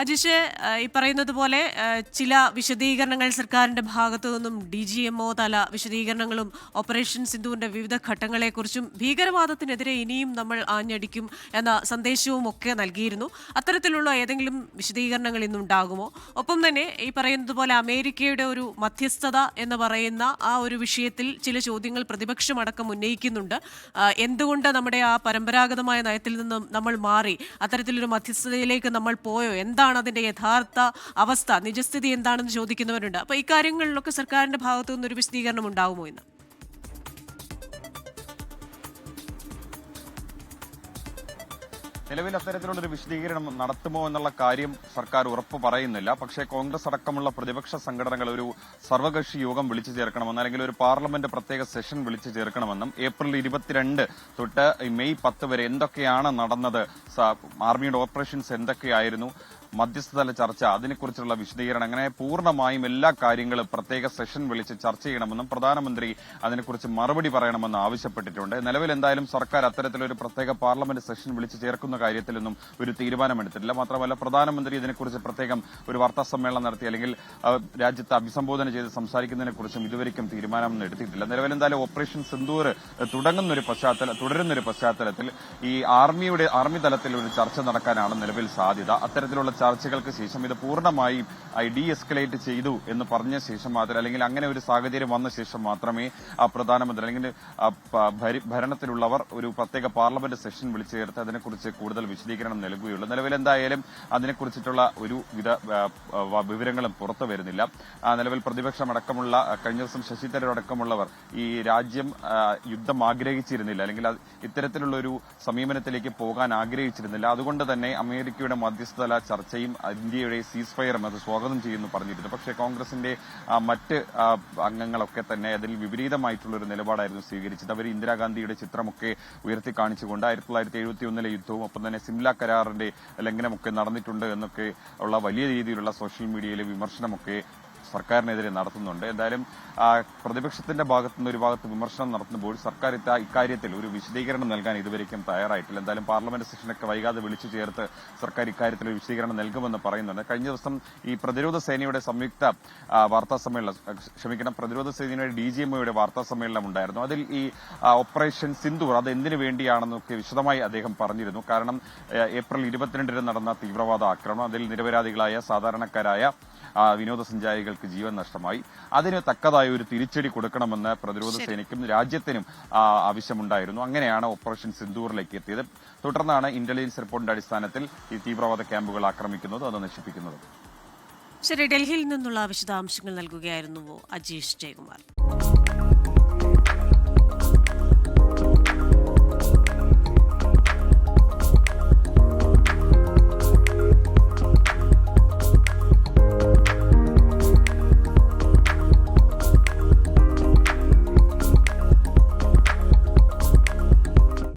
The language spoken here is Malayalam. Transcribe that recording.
അജിഷ്, ഈ പറയുന്നത് പോലെ ചില വിശദീകരണങ്ങൾ സർക്കാരിന്റെ ഭാഗത്തു നിന്നും DGMO തല വിശദീകരണങ്ങളും ഓപ്പറേഷൻ സിന്ധുവിന്റെ വിവിധ ഘട്ടങ്ങളെക്കുറിച്ചും ഭീകരവാദത്തിനെതിരെ ഇനിയും നമ്മൾ ആഞ്ഞടിക്കും എന്ന സന്ദേശവും ഒക്കെ നൽകിയിരുന്നു. അത്തരത്തിലുള്ള ഏതെങ്കിലും വിശദീകരണങ്ങൾ ഇന്നുണ്ടാകുമോ? ഒപ്പം തന്നെ ഈ പറയുന്നത് പോലെ അമേരിക്കയുടെ ഒരു മധ്യസ്ഥത എന്ന് പറയുന്ന ആ ഒരു വിഷയത്തിൽ ചില ചോദ്യങ്ങൾ പ്രതിപക്ഷമടക്കം ഉന്നയിക്കുന്നുണ്ട്. എന്തുകൊണ്ട് നമ്മുടെ ആ പരമ്പരാഗതമായ നയത്തിൽ നിന്നും നമ്മൾ മാറി അത്തരത്തിലൊരു മധ്യസ്ഥതയിലേക്ക് നമ്മൾ പോയോ? എന്താണ് അതിന്റെ യഥാർത്ഥ അവസ്ഥ, നിജസ്ഥിതി എന്താണെന്ന് ചോദിക്കുന്നവരുണ്ട്. അപ്പൊ ഇക്കാര്യങ്ങളിലൊക്കെ സർക്കാരിന്റെ ഭാഗത്തു നിന്നൊരു വിശദീകരണം ഉണ്ടാകുമോ എന്ന്? നിലവിൽ അത്തരത്തിലുള്ളൊരു വിശദീകരണം നടത്തുമോ എന്നുള്ള കാര്യം സർക്കാർ ഉറപ്പ് പറയുന്നില്ല. പക്ഷേ കോൺഗ്രസ് അടക്കമുള്ള പ്രതിപക്ഷ സംഘടനകൾ ഒരു സർവകക്ഷി യോഗം വിളിച്ചു ചേർക്കണമെന്ന്, അല്ലെങ്കിൽ ഒരു പാർലമെന്റ് പ്രത്യേക സെഷൻ വിളിച്ചു ചേർക്കണമെന്നും ഏപ്രിൽ 22 തൊട്ട് മെയ് 10 വരെ എന്തൊക്കെയാണ് നടന്നത്, ആർമിയുടെ ഓപ്പറേഷൻസ് എന്തൊക്കെയായിരുന്നു, മധ്യസ്ഥതല ചർച്ച, അതിനെക്കുറിച്ചുള്ള വിശദീകരണം, അങ്ങനെ പൂർണ്ണമായും എല്ലാ കാര്യങ്ങളും പ്രത്യേക സെഷൻ വിളിച്ച് ചർച്ച ചെയ്യണമെന്നും പ്രധാനമന്ത്രി അതിനെക്കുറിച്ച് മറുപടി പറയണമെന്ന് ആവശ്യപ്പെട്ടിട്ടുണ്ട്. നിലവിൽ എന്തായാലും സർക്കാർ അത്തരത്തിലൊരു പ്രത്യേക പാർലമെന്റ് സെഷൻ വിളിച്ച് ചേർക്കുന്ന കാര്യത്തിലൊന്നും ഒരു തീരുമാനമെടുത്തിട്ടില്ല. മാത്രമല്ല പ്രധാനമന്ത്രി ഇതിനെക്കുറിച്ച് പ്രത്യേകം ഒരു വാർത്താ സമ്മേളനം നടത്തി അല്ലെങ്കിൽ രാജ്യത്തെ അഭിസംബോധന ചെയ്ത് സംസാരിക്കുന്നതിനെക്കുറിച്ചും ഇതുവരെയും തീരുമാനമൊന്നും എടുത്തിട്ടില്ല. നിലവിൽ എന്തായാലും ഓപ്പറേഷൻ സിന്ദൂർ തുടരുന്നൊരു പശ്ചാത്തലത്തിൽ ഈ ആർമി തലത്തിൽ ഒരു ചർച്ച നടക്കാനാണ് നിലവിൽ സാധ്യത. അത്തരത്തിലുള്ള ചർച്ചകൾക്ക് ശേഷം ഇത് പൂർണ്ണമായും ഡി എസ്കലേറ്റ് ചെയ്തു എന്ന് പറഞ്ഞ ശേഷം മാത്രമേ, അല്ലെങ്കിൽ അങ്ങനെ ഒരു സാഹചര്യം വന്ന ശേഷം മാത്രമേ പ്രധാനമന്ത്രി അല്ലെങ്കിൽ ഭരണത്തിലുള്ളവർ ഒരു പ്രത്യേക പാർലമെന്റ് സെഷൻ വിളിച്ചു ചേർത്ത് അതിനെക്കുറിച്ച് കൂടുതൽ വിശദീകരണം നൽകുകയുള്ളൂ. നിലവിൽ എന്തായാലും അതിനെക്കുറിച്ചിട്ടുള്ള ഒരു വിവരങ്ങളും പുറത്തു വരുന്നില്ല. നിലവിൽ പ്രതിപക്ഷമടക്കമുള്ള കഴിഞ്ഞ ദിവസം ശശി തരൂർ അടക്കമുള്ളവർ ഈ രാജ്യം യുദ്ധം ആഗ്രഹിച്ചിരുന്നില്ല, അല്ലെങ്കിൽ ഇത്തരത്തിലുള്ള ഒരു സമീപനത്തിലേക്ക് പോകാൻ ആഗ്രഹിച്ചിരുന്നില്ല. അതുകൊണ്ട് തന്നെ അമേരിക്കയുടെ മധ്യസ്ഥതല ചർച്ചയും ഇന്ത്യയുടെ സീസ് ഫയറും അത് സ്വാഗതം ചെയ്യുന്നു പറഞ്ഞിരുന്നു. പക്ഷേ കോൺഗ്രസിന്റെ മറ്റ് അംഗങ്ങളൊക്കെ തന്നെ അതിൽ വിപരീതമായിട്ടുള്ള ഒരു നിലപാടായിരുന്നു സ്വീകരിച്ചത്. അവർ ഇന്ദിരാഗാന്ധിയുടെ ചിത്രമൊക്കെ ഉയർത്തി കാണിച്ചുകൊണ്ട് 1971 യുദ്ധവും ഒപ്പം തന്നെ സിംല കരാറിന്റെ ലംഘനമൊക്കെ നടന്നിട്ടുണ്ട് എന്നൊക്കെ ഉള്ള വലിയ രീതിയിലുള്ള സോഷ്യൽ മീഡിയയിലെ വിമർശനമൊക്കെ സർക്കാരിനെതിരെ നടത്തുന്നുണ്ട്. എന്തായാലും പ്രതിപക്ഷത്തിന്റെ ഭാഗത്തുനിന്ന് ഒരു ഭാഗത്ത് വിമർശനം നടത്തുമ്പോൾ സർക്കാർ ഇക്കാര്യത്തിൽ ഒരു വിശദീകരണം നൽകാൻ ഇതുവരെയും തയ്യാറായിട്ടില്ല. എന്തായാലും പാർലമെന്റ് സെഷനൊക്കെ വൈകാതെ വിളിച്ചു ചേർത്ത് സർക്കാർ ഇക്കാര്യത്തിൽ ഒരു വിശദീകരണം നൽകുമെന്ന് പറയുന്നുണ്ട്. കഴിഞ്ഞ ദിവസം ഈ പ്രതിരോധ സേനയുടെ സംയുക്ത വാർത്താ സമ്മേളനം, പ്രതിരോധ സേനയുടെ DGMOയുടെ വാർത്താ സമ്മേളനം ഉണ്ടായിരുന്നു. അതിൽ ഈ ഓപ്പറേഷൻ സിന്ദൂർ അത് എന്തിനു വേണ്ടിയാണെന്നൊക്കെ വിശദമായി അദ്ദേഹം പറഞ്ഞിരുന്നു. കാരണം ഏപ്രിൽ 22 നടന്ന തീവ്രവാദ ആക്രമണം, അതിൽ നിരപരാധികളായ സാധാരണക്കാരായ വിനോദസഞ്ചാരികൾക്ക് ജീവൻ നഷ്ടമായി. അതിന് തക്കതായ ഒരു തിരിച്ചടി കൊടുക്കണമെന്ന് പ്രതിരോധ സേനയ്ക്കും രാജ്യത്തിനും ആവശ്യമുണ്ടായിരുന്നു. അങ്ങനെയാണ് ഓപ്പറേഷൻ സിന്ദൂറിലേക്ക് എത്തിയത്. തുടർന്നാണ് ഇന്റലിജൻസ് റിപ്പോർട്ടിന്റെ അടിസ്ഥാനത്തിൽ ഈ തീവ്രവാദ ക്യാമ്പുകൾ ആക്രമിക്കുന്നത്, അത് നശിപ്പിക്കുന്നത്. ശരി, ഡൽഹിയിൽ നിന്നുള്ള വിശദാംശങ്ങൾ നൽകുകയായിരുന്നു അജീഷ് ജയകുമാർ.